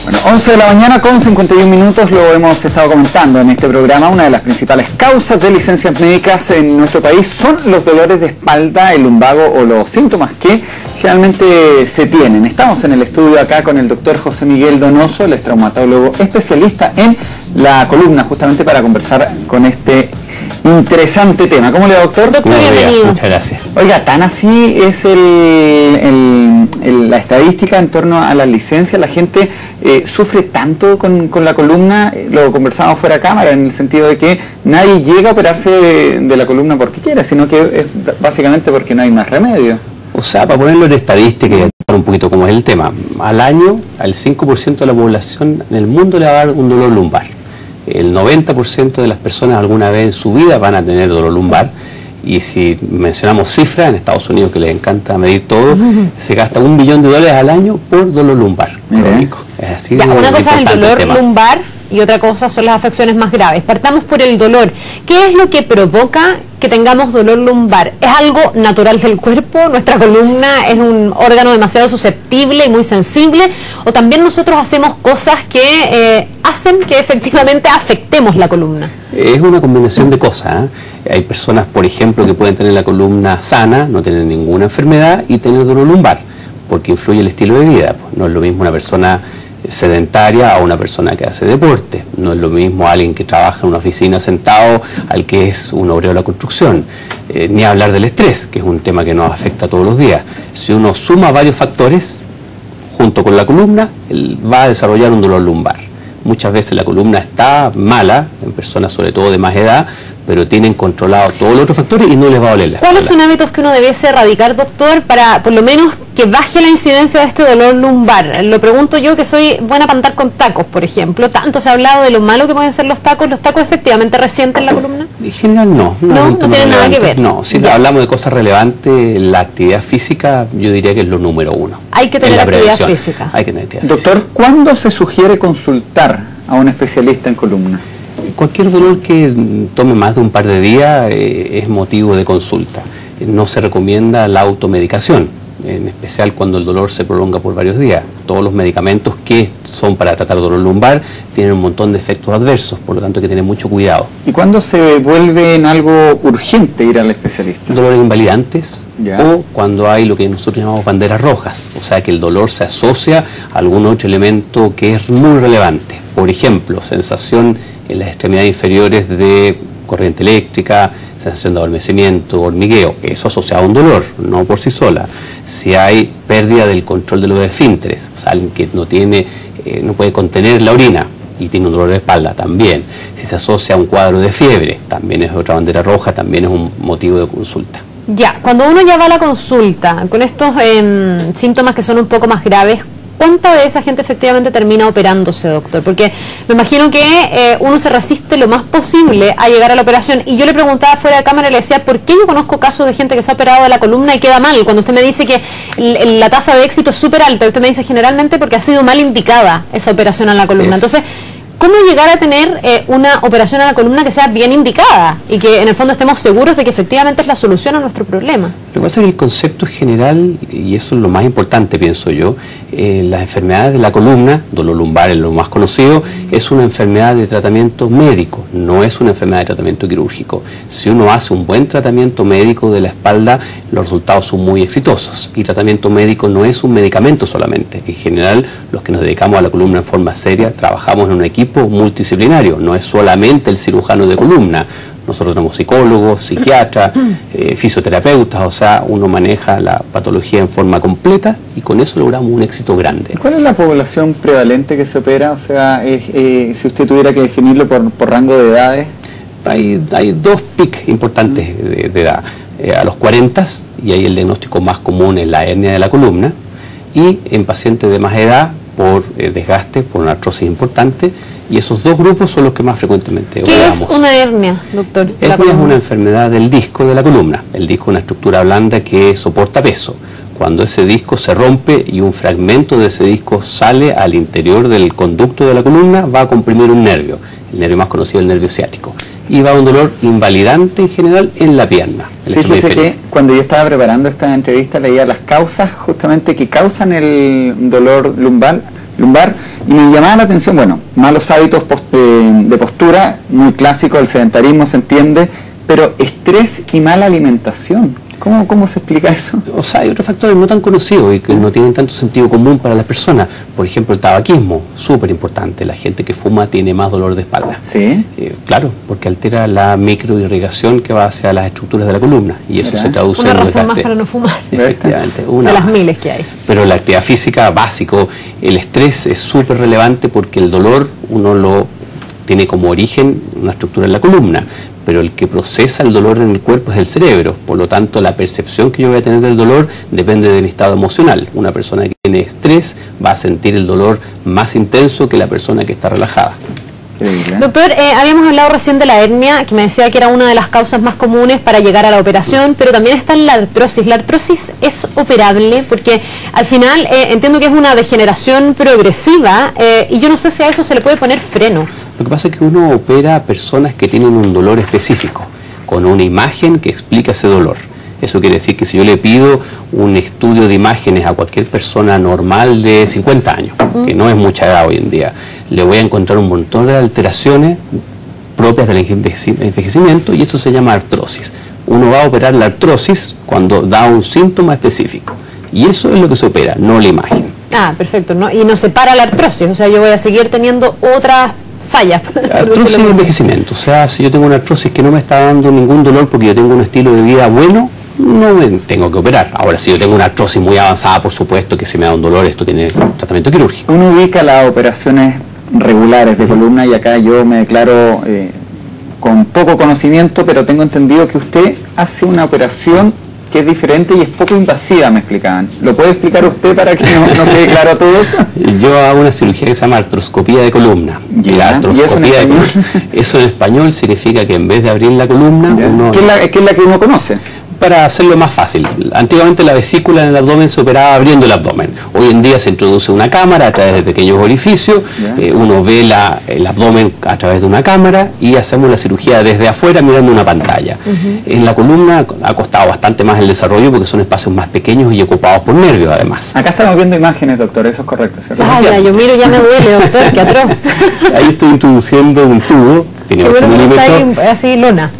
Bueno, 11 de la mañana con 51 minutos, lo hemos estado comentando en este programa. Una de las principales causas de licencias médicas en nuestro país son los dolores de espalda, el lumbago o los síntomas que generalmente se tienen. Estamos en el estudio acá con el doctor José Miguel Donoso, el es traumatólogo especialista en la columna, justamente para conversar con este interesante tema. ¿Cómo le va, doctor? Doctor, bienvenido. Muchas gracias. Oiga, tan así es la estadística en torno a las licencias. La gente sufre tanto con la columna, lo conversamos fuera de cámara, en el sentido de que nadie llega a operarse de la columna porque quiera, sino que es básicamente porque no hay más remedio. O sea, para ponerlo en estadística y un poquito cómo es el tema, al año al 5% de la población en el mundo le va a dar un dolor lumbar. El 90% de las personas alguna vez en su vida van a tener dolor lumbar. Y si mencionamos cifras, en Estados Unidos, que les encanta medir todo, se gasta $1 billón al año por dolor lumbar crónico. Es así. Ya, una cosa es el dolor lumbar y otra cosa son las afecciones más graves. Partamos por el dolor. ¿Qué es lo que provoca que tengamos dolor lumbar? ¿Es algo natural del cuerpo? ¿Nuestra columna es un órgano demasiado susceptible y muy sensible? ¿O también nosotros hacemos cosas que hacen que efectivamente afectemos la columna? Es una combinación de cosas, ¿eh? Hay personas, por ejemplo, que pueden tener la columna sana, no tener ninguna enfermedad y tener dolor lumbar, porque influye el estilo de vida. No es lo mismo una persona sedentaria a una persona que hace deporte, no es lo mismo alguien que trabaja en una oficina sentado al que es un obrero de la construcción, ni hablar del estrés, que es un tema que nos afecta todos los días. Si uno suma varios factores junto con la columna, él va a desarrollar un dolor lumbar. Muchas veces la columna está mala en personas sobre todo de más edad, pero tienen controlados todos los otros factores y no les va a doler la espalda. ¿Cuáles son hábitos que uno debiese erradicar, doctor, para por lo menos que baje la incidencia de este dolor lumbar? Lo pregunto yo, que soy buena para andar con tacos, por ejemplo. Tanto se ha hablado de lo malo que pueden ser los tacos. ¿Los tacos efectivamente resienten la columna? En general no. No tienen nada que ver. No, si hablamos de cosas relevantes, la actividad física yo diría que es lo número uno. Hay que tener actividad física. Hay que tener actividad Doctor, física. ¿cuándo se sugiere consultar a un especialista en columna? Cualquier dolor que tome más de un par de días es motivo de consulta. No se recomienda la automedicación, en especial cuando el dolor se prolonga por varios días. Todos los medicamentos que son para tratar dolor lumbar tienen un montón de efectos adversos, por lo tanto hay que tener mucho cuidado. ¿Y cuándo se vuelve en algo urgente ir al especialista? Dolores invalidantes Ya. o cuando hay lo que nosotros llamamos banderas rojas, o sea que el dolor se asocia a algún otro elemento que es muy relevante. Por ejemplo, sensación en las extremidades inferiores de corriente eléctrica, sensación de adormecimiento, hormigueo, eso asociado a un dolor, no por sí sola. Si hay pérdida del control de los esfínteres, o sea, alguien que no puede contener la orina y tiene un dolor de espalda, también. Si se asocia a un cuadro de fiebre, también es otra bandera roja, también es un motivo de consulta. Ya, cuando uno ya va a la consulta con estos síntomas que son un poco más graves, ¿cuánta de esa gente efectivamente termina operándose, doctor? Porque me imagino que uno se resiste lo más posible a llegar a la operación. Y yo le preguntaba fuera de cámara, le decía, ¿por qué yo conozco casos de gente que se ha operado de la columna y queda mal? Cuando usted me dice que la tasa de éxito es súper alta, usted me dice generalmente porque ha sido mal indicada esa operación en la columna. Entonces, ¿cómo llegar a tener una operación en la columna que sea bien indicada y que en el fondo estemos seguros de que efectivamente es la solución a nuestro problema? Lo que pasa es que el concepto general, y eso es lo más importante, pienso yo, las enfermedades de la columna, dolor lumbar es lo más conocido, es una enfermedad de tratamiento médico, no es una enfermedad de tratamiento quirúrgico. Si uno hace un buen tratamiento médico de la espalda, los resultados son muy exitosos. Y tratamiento médico no es un medicamento solamente. En general, los que nos dedicamos a la columna en forma seria, trabajamos en un equipo multidisciplinario, no es solamente el cirujano de columna. Nosotros tenemos psicólogos, psiquiatras, fisioterapeutas, o sea, uno maneja la patología en forma completa y con eso logramos un éxito grande. ¿Y cuál es la población prevalente que se opera? O sea, si usted tuviera que definirlo por rango de edades. Hay dos pics importantes de edad. A los 40, y ahí el diagnóstico más común es la hernia de la columna, y en pacientes de más edad por desgaste, por una artrosis importante, y esos dos grupos son los que más frecuentemente operamos. ¿Qué es una hernia, doctor? Hernia es una enfermedad del disco de la columna. El disco es una estructura blanda que soporta peso. Cuando ese disco se rompe y un fragmento de ese disco sale al interior del conducto de la columna, va a comprimir un nervio, el nervio más conocido, el nervio ciático, y va a un dolor invalidante en general en la pierna. Fíjese que cuando yo estaba preparando esta entrevista leía las causas justamente que causan el dolor lumbar. lumbar, y me llamaba la atención, bueno, malos hábitos de postura, muy clásico, el sedentarismo se entiende, pero estrés y mala alimentación. ¿Cómo se explica eso? O sea, hay otros factores no tan conocidos y que no tienen tanto sentido común para las personas. Por ejemplo, el tabaquismo, súper importante. La gente que fuma tiene más dolor de espalda. ¿Sí? Claro, porque altera la microirrigación que va hacia las estructuras de la columna. Y eso se traduce en... Una en razón más para no fumar. Efectivamente. Una de las miles que hay. Pero la actividad física, básico, el estrés es súper relevante porque el dolor uno lo tiene como origen una estructura en la columna, pero el que procesa el dolor en el cuerpo es el cerebro. Por lo tanto, la percepción que yo voy a tener del dolor depende del estado emocional. Una persona que tiene estrés va a sentir el dolor más intenso que la persona que está relajada. Doctor, habíamos hablado recién de la hernia, que me decía que era una de las causas más comunes para llegar a la operación, pero también está la artrosis. ¿La artrosis es operable? Porque al final entiendo que es una degeneración progresiva y yo no sé si a eso se le puede poner freno. Lo que pasa es que uno opera a personas que tienen un dolor específico, con una imagen que explica ese dolor. Eso quiere decir que si yo le pido un estudio de imágenes a cualquier persona normal de 50 años, que no es mucha edad hoy en día, le voy a encontrar un montón de alteraciones propias del envejecimiento y eso se llama artrosis. Uno va a operar la artrosis cuando da un síntoma específico y eso es lo que se opera, no la imagen. Ah, perfecto, ¿no? Y no separa la artrosis, o sea, yo voy a seguir teniendo otras fallas. Artrosis y envejecimiento, o sea, si yo tengo una artrosis que no me está dando ningún dolor porque yo tengo un estilo de vida bueno, no me tengo que operar. Ahora, si yo tengo una artrosis muy avanzada, por supuesto que si me da un dolor, esto tiene tratamiento quirúrgico. Uno ubica las operaciones regulares de columna y acá yo me declaro con poco conocimiento, pero tengo entendido que usted hace una operación que es diferente y es poco invasiva, me explicaban. ¿Lo puede explicar usted para que no quede claro todo eso? Yo hago una cirugía que se llama artroscopía de columna. ¿Y la artroscopía de columna, eso en español significa que en vez de abrir la columna, uno... ¿Qué es la que uno conoce? Para hacerlo más fácil. Antiguamente la vesícula en el abdomen se operaba abriendo el abdomen. Hoy en día se introduce una cámara a través de pequeños orificios, uno ve el abdomen a través de una cámara y hacemos la cirugía desde afuera mirando una pantalla. En la columna ha costado bastante más el desarrollo porque son espacios más pequeños y ocupados por nervios además. Acá estamos viendo imágenes, doctor, eso es correcto, ¿cierto? Ya, yo miro, ya me duele, doctor, qué atroz. Ahí estoy introduciendo un tubo, tiene 8 milímetros. Así, lona.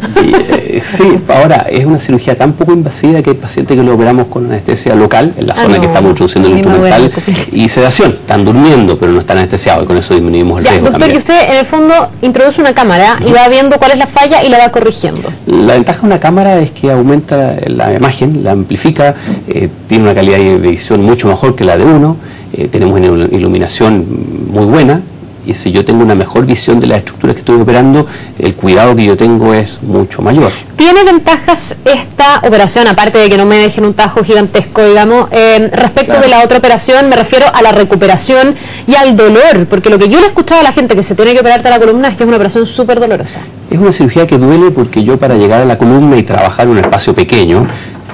Sí, ahora es una cirugía tan poco invasiva que hay pacientes que lo operamos con anestesia local, en la zona que estamos introduciendo el instrumental, y sedación. Están durmiendo, pero no están anestesiados, y con eso disminuimos el riesgo doctor, también. Y usted en el fondo introduce una cámara y va viendo cuál es la falla y la va corrigiendo. La ventaja de una cámara es que aumenta la imagen, la amplifica, tiene una calidad de visión mucho mejor que la de uno, tenemos una iluminación muy buena. Y si yo tengo una mejor visión de las estructuras que estoy operando, el cuidado que yo tengo es mucho mayor. ¿Tiene ventajas esta operación, aparte de que no me dejen un tajo gigantesco, digamos, respecto de la otra operación? Me refiero a la recuperación y al dolor, porque lo que yo le he escuchado a la gente que se tiene que operarte la columna es que es una operación súper dolorosa. Es una cirugía que duele porque yo para llegar a la columna y trabajar en un espacio pequeño,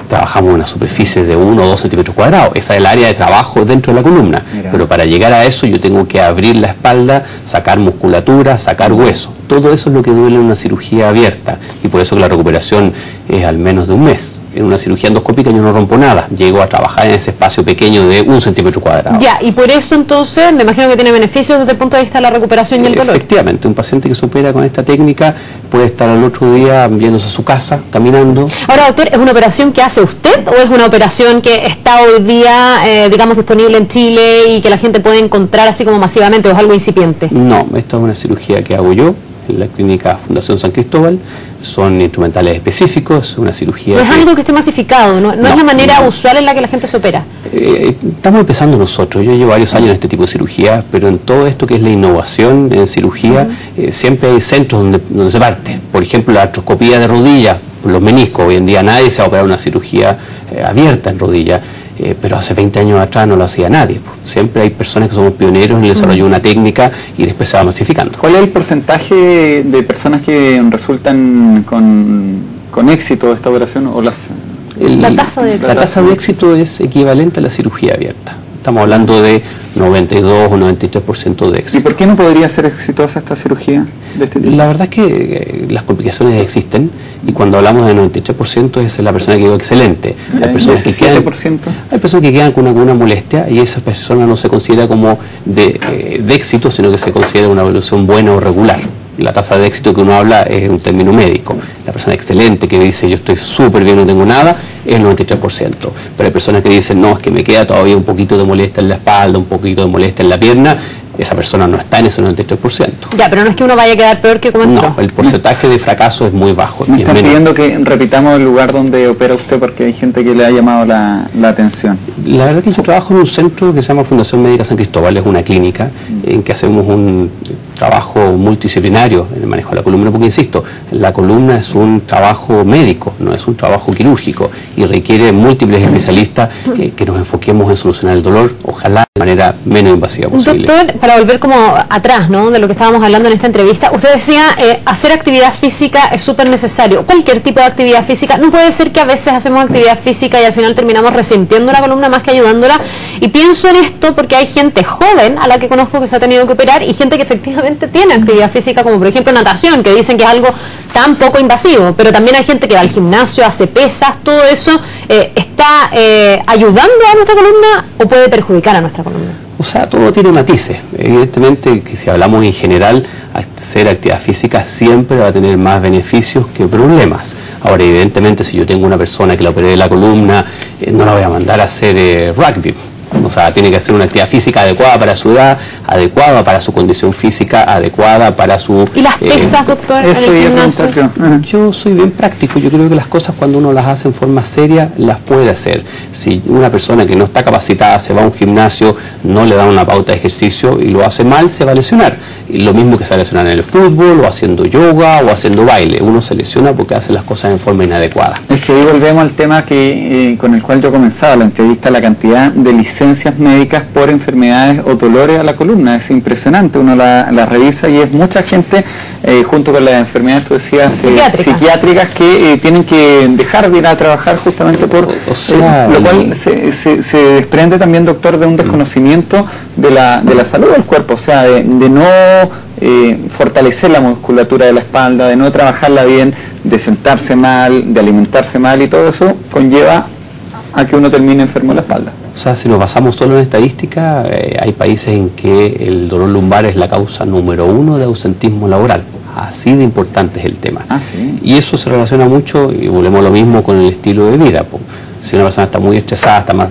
trabajamos en una superficie de 1 o 2 centímetros cuadrados. Esa es el área de trabajo dentro de la columna. Pero para llegar a eso yo tengo que abrir la espalda, sacar musculatura, sacar hueso. Todo eso es lo que duele en una cirugía abierta. Y por eso que la recuperación es al menos de un mes. En una cirugía endoscópica yo no rompo nada. Llego a trabajar en ese espacio pequeño de 1 centímetro cuadrado. Ya, y por eso entonces me imagino que tiene beneficios desde el punto de vista de la recuperación y el dolor. Efectivamente, un paciente que se opera con esta técnica puede estar al otro día viéndose a su casa, caminando. Ahora, doctor, ¿es una operación que hace usted o es una operación que está hoy día, digamos, disponible en Chile y que la gente puede encontrar así como masivamente o es algo incipiente? No, esta es una cirugía que hago yo en la clínica Fundación San Cristóbal. Son instrumentales específicos, una cirugía... No es algo que esté masificado, no es la manera usual en la que la gente se opera. Estamos empezando nosotros, yo llevo varios años en este tipo de cirugía, pero en todo esto que es la innovación en cirugía, siempre hay centros donde se parte. Por ejemplo, la artroscopía de rodilla, los meniscos, hoy en día nadie se va a operar una cirugía abierta en rodilla. Pero hace 20 años atrás no lo hacía nadie. Siempre hay personas que somos pioneros en el desarrollo de una técnica y después se va masificando. ¿Cuál es el porcentaje de personas que resultan con éxito de esta operación? O la tasa de éxito. La tasa de éxito es equivalente a la cirugía abierta. Estamos hablando de 92 o 93% de éxito. ¿Y por qué no podría ser exitosa esta cirugía de este tipo? La verdad es que las complicaciones existen, y cuando hablamos de 93% es la persona que digo excelente. Hay personas que quedan con alguna molestia, y esa persona no se considera como de éxito, sino que se considera una evolución buena o regular. La tasa de éxito que uno habla es un término médico. La persona excelente que dice yo estoy súper bien, no tengo nada, es el 93%. Pero hay personas que dicen no, es que me queda todavía un poquito de molestia en la espalda, un poquito de molestia en la pierna. Esa persona no está en ese 93%. Ya, pero no es que uno vaya a quedar peor que como entró. No, el porcentaje de fracaso es muy bajo. Me están pidiendo que repitamos el lugar donde opera usted, porque hay gente que le ha llamado la atención. La verdad es que yo trabajo en un centro que se llama Fundación Médica San Cristóbal, es una clínica en que hacemos un trabajo multidisciplinario en el manejo de la columna, porque insisto, la columna es un trabajo médico, no es un trabajo quirúrgico, y requiere múltiples especialistas que nos enfoquemos en solucionar el dolor, ojalá de manera menos invasiva posible. Doctor, para volver como atrás, ¿no?, de lo que estábamos hablando en esta entrevista, usted decía, hacer actividad física es súper necesario, cualquier tipo de actividad física. No puede ser que a veces hacemos actividad física y al final terminamos resintiendo la columna más que ayudándola, y pienso en esto porque hay gente joven a la que conozco que se ha tenido que operar, y gente que efectivamente tiene actividad física, como por ejemplo natación, que dicen que es algo tan poco invasivo, pero también hay gente que va al gimnasio, hace pesas, todo eso está ayudando a nuestra columna o puede perjudicar a nuestra columna. O sea, todo tiene matices. Evidentemente que si hablamos en general, hacer actividad física siempre va a tener más beneficios que problemas. Ahora, evidentemente, si yo tengo una persona que la operé de la columna, no la voy a mandar a hacer rugby. O sea, tiene que hacer una actividad física adecuada para su edad, adecuada para su condición física, adecuada para su... ¿Y las pesas, doctor, en el gimnasio? Yo soy bien práctico, yo creo que las cosas cuando uno las hace en forma seria, las puede hacer. Si una persona que no está capacitada se va a un gimnasio, no le da una pauta de ejercicio y lo hace mal, se va a lesionar. Y lo mismo que se va a lesionar en el fútbol, o haciendo yoga, o haciendo baile. Uno se lesiona porque hace las cosas en forma inadecuada. Es que ahí volvemos al tema que con el cual yo comenzaba la entrevista, la cantidad de licencias médicas por enfermedades o dolores a la columna. Es impresionante, uno la revisa y es mucha gente, junto con las enfermedades, tú decías, psiquiátricas, que tienen que dejar de ir a trabajar justamente por... lo cual se desprende también, doctor, de un desconocimiento de la salud del cuerpo, o sea, de no fortalecer la musculatura de la espalda, de no trabajarla bien, de sentarse mal, de alimentarse mal, y todo eso conlleva a que uno termine enfermo en la espalda. O sea, si nos basamos solo en estadística, hay países en que el dolor lumbar es la causa número 1 de ausentismo laboral. Así de importante es el tema. ¿Sí? Y eso se relaciona mucho, y volvemos a lo mismo con el estilo de vida. Si una persona está muy estresada, está más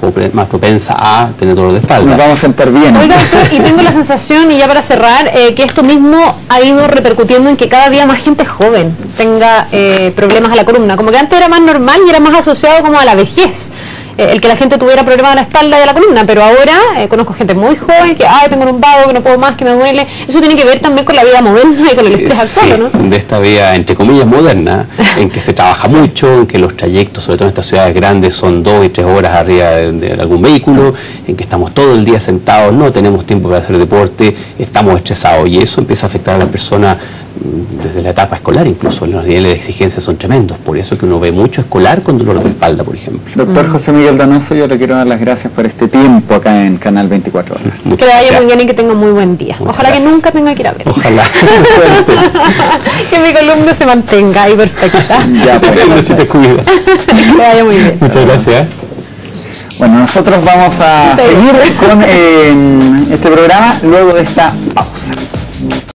propensa a tener dolor de espalda. Nos vamos a sentar bien. Oiga, doctor, y tengo la sensación, y ya para cerrar, que esto mismo ha ido repercutiendo en que cada día más gente joven tenga problemas a la columna. Como que antes era más normal y era más asociado como a la vejez, el que la gente tuviera problemas de la espalda y de la columna, pero ahora conozco gente muy joven que tengo un lumbago, que no puedo más, que me duele. Eso tiene que ver también con la vida moderna y con el estrés actual, ¿no? De esta vida, entre comillas, moderna, en que se trabaja mucho, en que los trayectos, sobre todo en estas ciudades grandes, son 2 y 3 horas arriba de algún vehículo, en que estamos todo el día sentados, no tenemos tiempo para hacer deporte, estamos estresados, y eso empieza a afectar a la persona desde la etapa escolar. Incluso los niveles de exigencia son tremendos, por eso es que uno ve mucho escolar con dolor de espalda, por ejemplo. Doctor José Miguel Donoso, yo le quiero dar las gracias por este tiempo acá en Canal 24 Horas. Que le vaya muy bien y que tenga muy buen día. Ojalá que nunca tenga que ir a ver. Ojalá. Que mi columna se mantenga ahí perfecta. Ya, pues, si te cuidas. Que vaya muy bien. Muchas gracias. Bueno, nosotros vamos a seguir con este programa luego de esta pausa.